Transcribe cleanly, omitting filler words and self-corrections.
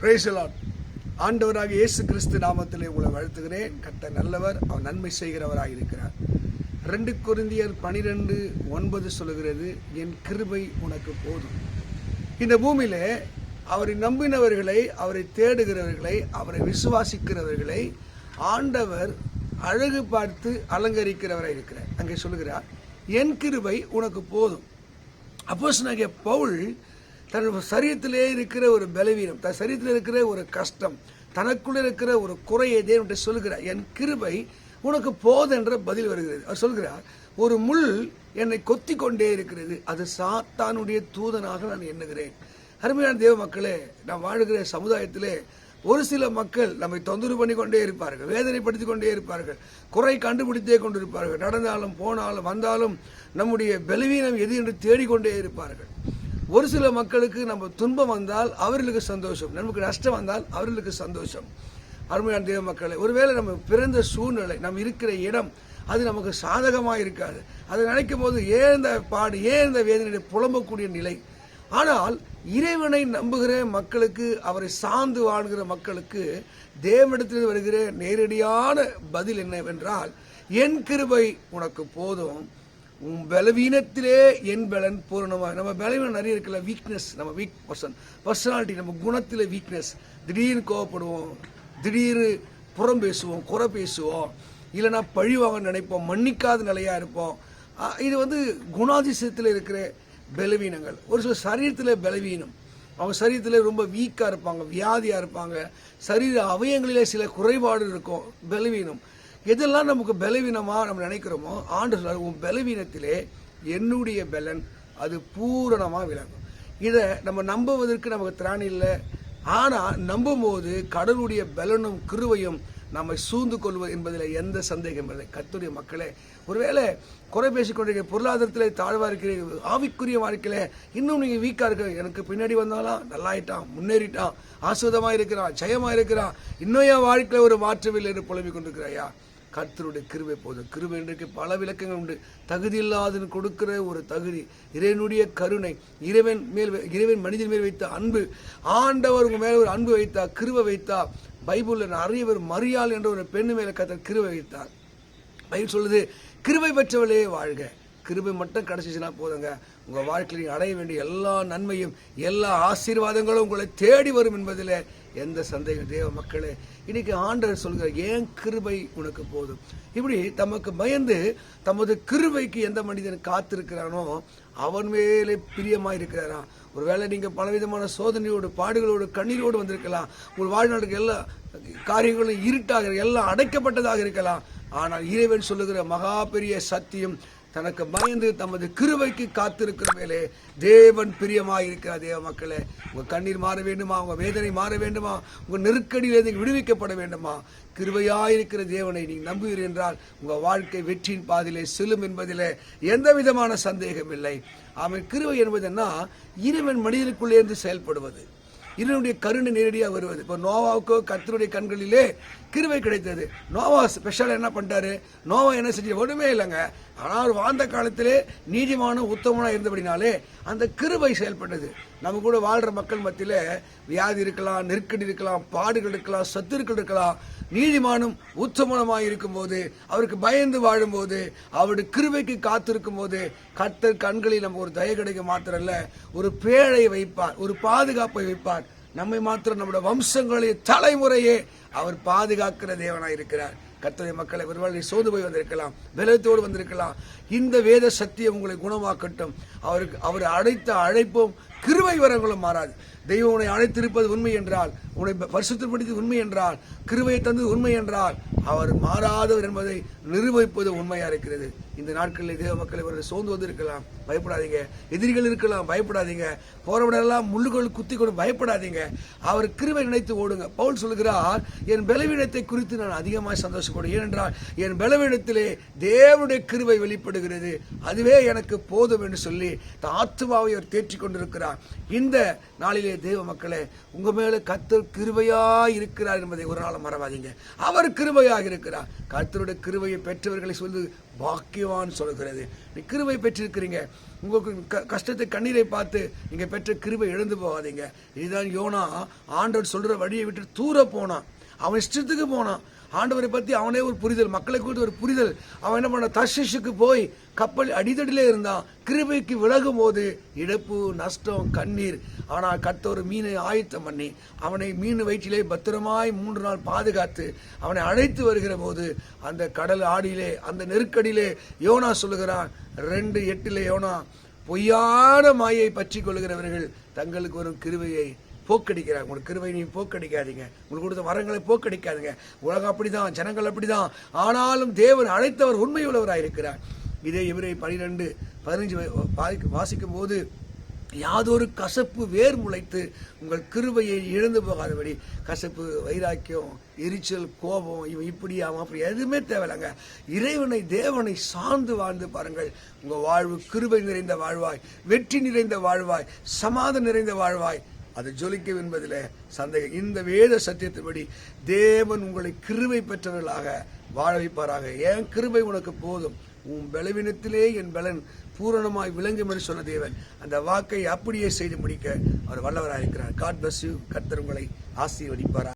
Praise the Lord. ஆண்டவராக இயேசு கிறிஸ்து நாமத்திலே உங்களை வாழ்த்துகிறேன். கர்த்தர் நல்லவர், அவர் நன்மை செய்கிறவராக இருக்கிறார். 2 கொரிந்தியர் 12:9 சொல்லுகிறது, என் கிருபை உனக்கு போதும். இந்த பூமியிலே அவரை நம்பினவர்களை, அவரை தேடுகிறவர்களை, அவரை விசுவாசிக்கிறவர்களை ஆண்டவர் அழகு பார்த்து அலங்கரிக்கிறவராக இருக்கிறார். அங்கே சொல்லுகிறார், என் கிருபை உனக்கு போதும். அப்போஸ்தலனாகிய பவுல் தன் சரீரத்திலே இருக்கிற ஒரு பலவீனம், தன் சரீரத்தில் இருக்கிற ஒரு கஷ்டம், தனக்குள்ள இருக்கிற ஒரு குறையை தேவன்கிட்ட சொல்லுகிறார். என் கிருபை உனக்கு போதும் என்ற பதில் வருகிறது. அவர் சொல்கிறார், ஒரு முள் என்னை கொத்தி கொண்டே இருக்கிறது, அது சாத்தானுடைய தூதனாக நான் எண்ணுகிறேன். அருமையான தேவ மக்களே, நாம் வாழுகிற சமுதாயத்திலே ஒரு சில மக்கள் நம்மை தொந்தரவு பண்ணி கொண்டே இருப்பார்கள், வேதனைப்படுத்தி கொண்டே இருப்பார்கள், குறை கண்டுபிடித்தே கொண்டிருப்பார்கள். நடந்தாலும் போனாலும் வந்தாலும் நம்முடைய பலவீனம் எது என்று தேடிக்கொண்டே இருப்பார்கள். ஒரு சில மக்களுக்கு நம்ம துன்பம் வந்தால் அவர்களுக்கு சந்தோஷம், நமக்கு நஷ்டம் வந்தால் அவர்களுக்கு சந்தோஷம். அருமையான தேவ மக்களை, ஒருவேளை நம்ம பிறந்த சூழ்நிலை, நம்ம இருக்கிற இடம் அது நமக்கு சாதகமாக இருக்காது. அதை நினைக்கும் போது ஏன் இந்த பாடு, ஏன் இந்த வேதனை புலம்பக்கூடிய நிலை. ஆனால் இறைவனை நம்புகிற மக்களுக்கு, அவரை சார்ந்து வாழ்கிற மக்களுக்கு தேவனிடத்தில் வருகிற நேரடியான பதில் என்னவென்றால், என் கிருபை உனக்கு போதும், உன் பலவீனத்திலே என் பலன் பூரணமாக. நம்ம பலவீனம் நிறைய இருக்கல, வீக்னஸ், நம்ம வீக் பர்சனாலிட்டி, நம்ம குணத்தில் வீக்னஸ். திடீர்னு கோவப்படுவோம், திடீர்னு புறம் பேசுவோம், குறை பேசுவோம், இல்லைனா பழிவாங்க நினைப்போம், மன்னிக்காத நிலையா இருப்போம். இது குணாதிசயத்தில் இருக்கிற பலவீனங்கள். ஒரு சில சரீரத்தில் பலவீனம், அவங்க சரீரத்தில் ரொம்ப வீக்காக இருப்பாங்க, வியாதியாக இருப்பாங்க, சரீர அவயங்களிலே சில குறைபாடு இருக்கும், பலவீனம். எதெல்லாம் நமக்கு பலவீனமாக நம்ம நினைக்கிறோமோ, ஆண்டவர் சொல்றார், உன் பலவீனத்திலே என்னுடைய பலன் அது பூரணமாக விளங்கும். இதை நம்ம நம்புவதற்கு நமக்கு திராணி இல்லை. ஆனால் நம்பும் போது கடவுளுடைய பலனும் கிருபையும் நம்மை சூழ்ந்து கொள்வது என்பதில் எந்த சந்தேகம் இல்லை. கர்த்தருடைய மக்களே, ஒருவேளை குறை பேசிக்கொண்டிருக்க, பொருளாதாரத்தில் தாழ்வாக இருக்கிற, ஆவிக்குரிய வாழ்க்கையில இன்னும் நீங்கள் வீக்காக இருக்க, எனக்கு பின்னாடி வந்தாலும் நல்லாயிட்டான், முன்னேறிட்டான், ஆசுவதமாக இருக்கிறான், ஜெயமாக இருக்கிறான், இன்னும் என் வாழ்க்கையில் ஒரு மாற்றமில்லை என்று புலம்பிக் கொண்டிருக்கிறாயா? கர்த்தருடைய கிருபை போதும். கிருபை இன்றைக்கு பல விளக்கங்கள் உண்டு. தகுதி இல்லாத கொடுக்கிற ஒரு தகுதி, இறைவனுடைய கருணை, இறைவன் மனிதன் மேல் வைத்த அன்பு, ஆண்டவர் உங்க மேல ஒரு அன்பு வைத்தா, கிருபை வைத்தா. பைபிள்ல நிறைய பேர், மரியாள் என்ற ஒரு பெண்ணு மேல கர்த்தர் கிருபை வைத்தார். பைபிள் சொல்லுது, கிருபை பெற்றவளே வாழ்க. கிருபை மட்டும் கிடைச்சிச்சுன்னா போதுங்க, உங்க வாழ்க்கையில் அடைய வேண்டிய எல்லா நன்மையும் எல்லா ஆசீர்வாதங்களும் உங்களை தேடி வரும் என்பதில் எந்த சந்தேகம். தேவ மக்களே, இன்னைக்கு ஆண்டவர் சொல்கிற, ஏன் கிருபை உனக்கு போதும். இப்படி தமக்கு பயந்து தமது கிருபைக்கு எந்த மனிதன் காத்திருக்கிறானோ அவன் மேலே பிரியமாக இருக்கிறாராம். ஒருவேளை நீங்கள் பலவிதமான சோதனையோடு, பாடுகளோடு, கண்ணீரோடு வந்திருக்கலாம். உங்கள் வாழ்நாளுக்கு எல்லா காரியங்களும் இருட்டாக, எல்லாம் அடைக்கப்பட்டதாக இருக்கலாம். ஆனால் இறைவன் சொல்லுகிற மகா பெரிய சத்தியம், தனக்கு பயந்து தமது கிருபைக்கு காத்திருக்கிற மேலே தேவன் பிரியமாக இருக்கிறார். தேவ மக்களே, உங்க கண்ணீர் மாற வேண்டுமா, உங்க வேதனை மாற வேண்டுமா, உங்க நெருக்கடியிலிருந்து விடுவிக்கப்பட வேண்டுமா, கிருபையாயிருக்கிற தேவனை நீங்க நம்புவீர்கள் என்றால் உங்க வாழ்க்கை வெற்றியின் பாதையிலே செல்லும் என்பதிலே எந்த விதமான சந்தேகம் இல்லை. அவன் கிருபை என்பதுன்னா இறைவன் மனிதனுக்குள்ளே இருந்து செயல்படுவது, இறைவனுடைய கருணை நேரடியாக வருவது. இப்போ நோவாவுக்கோ கர்த்தருடைய கண்களிலே கிருபை கிடைத்தது. நோவா ஸ்பெஷல் என்ன பண்ணிட்டாரு? நோவா என்ன செஞ்சு ஒன்றுமே இல்லைங்க. ஆனால் அவர் வாழ்ந்த காலத்திலே நீதிமான உத்தமனாக இருந்தபடினாலே அந்த கிருபை செயல்பட்டது. நம்ம கூட வாழ்கிற மக்கள் மத்தியில் வியாதி இருக்கலாம், நெருக்கடி இருக்கலாம், பாடுகள் இருக்கலாம், சத்துருக்கள் இருக்கலாம். நீதிமானும் உத்தமனமாக இருக்கும்போது, அவருக்கு பயந்து வாழும்போது, அவருடைய கிருபைக்கு காத்திருக்கும் போது கர்த்தர் கண்களில் நம்ம ஒரு தயை கிடைக்க மாத்திரம் இல்ல, ஒரு பேழை வைப்பார், ஒரு பாதுகாப்பை வைப்பார். நம்மை மாத்திரம், நம்முடைய வம்சங்களை, தலைமுறையே அவர் பாதுகாக்கிற தேவனாய் இருக்கிறார். கர்த்தருடைய மக்களை, ஒருவேளை சோர்ந்து போய் வந்திருக்கலாம், பலத்தோடு வந்திருக்கலாம். இந்த வேத சத்தியம் உங்களை குணமாக்கட்டும். அவர் அழைத்த அழைப்பும் கிருபை வரங்களும் மாறாது. தெய்வம் உன்னை அழைத்திருப்பது உண்மை என்றால், உன்னை பரிசுத்தப்படுத்தி உண்மை என்றால், கிருபையை தந்தது உண்மை என்றால், அவர் மாறாதவர் என்பதை நிரூபிப்பது உண்மையா இருக்கிறது. இந்த நாட்களில் தேவ மக்களை அவர்கள் சோர்ந்து வந்திருக்கலாம், பயப்படாதீங்க. எதிரிகள் இருக்கலாம், பயப்படாதீங்க. போறவனெல்லாம் முள்ளுகள் குத்தி கொண்டு பயப்படாதீங்க. அவர் கிருபை நினைத்து ஓடுங்க. பவுல் சொல்கிறார், என் பலவீனத்தை குறித்து நான் அதிகமாக சந்தோஷப்படுவேன். ஏனென்றால் என் பலவீனத்திலே தேவனுடைய கிருபை வெளிப்படுகிறது, அதுவே எனக்கு போதும் என்று சொல்லி ஆத்துமாவை அவர் தேற்றிக் கொண்டிருக்கிறார். இருக்கிறார். இந்த நாளிலே தேவ மக்களே, உங்க மேல கர்த்தர் கிருபையா இருக்கிறார் என்பதை ஒரு நாள் மறவாதீங்க. அவர் கிருபையாக இருக்கிறார். கர்த்தருடைய கிருபையை பெற்றவர்களை சொல்லு பாக்கியவான் சொல்கிறது. நீ கிருபை பெற்றிருக்கிறீங்க. உங்களுக்கு கஷ்டத்தை கண்ணீரை பார்த்து நீங்க பெற்ற கிருபை இழந்து போகாதீங்க. இதுதான் யோனா ஆண்டவர் சொல்ற வழியை விட்டு தூர போனான். அவன் இஷ்டத்துக்கு போனான். ஆண்டவரை பற்றி அவனே ஒரு புரிதல், மக்களை குறித்து ஒரு புரிதல். அவன் என்ன பண்ண, தர்ஷீஷுக்கு போய் கப்பல் அடித்தடியிலே இருந்தான். கிருபைக்கு விலகும் போது இழப்பு, நஷ்டம், கண்ணீர். ஆனால் கர்த்தர் மீனை ஆயத்தம் பண்ணி அவனை மீன் வயிற்றிலே பத்திரமாய் 3 நாள் பாதுகாத்து அவனை அழைத்து வருகிற போது அந்த கடல் ஆடியிலே, அந்த நெருக்கடியிலே யோனா சொல்லுகிறான் 2:8 யோனா, பொய்யான மாயை பற்றி கொள்கிறவர்கள் தங்களுக்கு வரும் கிருபையை போக்கடிக்கிறாங்க. உங்களுக்கு கிருபை நீ போக்கடிக்காதீங்க. உங்களுக்கு கொடுத்த வரங்களை போக்கடிக்காதீங்க. உலகம் அப்படிதான், ஜனங்கள் அப்படிதான். ஆனாலும் தேவன் அழைத்தவர் உண்மை உள்ளவராக இருக்கிறார். இதே எபிரேயர் 12:15 வாசிக்கும் போது, யாதொரு கசப்பு வேர் முளைத்து உங்கள் கிருபையை இழந்து போகாதபடி. கசப்பு, வைராக்கியம், எரிச்சல், கோபம், இவன் இப்படி அவன் அப்படி எதுவுமே தேவையில்லைங்க. இறைவனை, தேவனை சார்ந்து வாழ்ந்து பாருங்கள். உங்க வாழ்வு கிருபை நிறைந்த வாழ்வாய், வெற்றி நிறைந்த வாழ்வாய், சமாதானம் நிறைந்த வாழ்வாய் அது ஜொலிக்கும் என்பதில் சந்தேகம். இந்த வேத சத்தியத்தின்படி தேவன் உங்களை கிருபை பெற்றவர்களாக வாழ வைப்பாராக. என் கிருபை உனக்கு போதும், உன் பலவீனத்திலே என் பலன் பூரணமாய் விளங்கும் என்று சொன்ன தேவன் அந்த வாக்கை அப்படியே செய்து முடிக்க அவர் வல்லவராக இருக்கிறார். God bless you. கர்த்தர் உங்களை ஆசீர்வதிப்பாராக.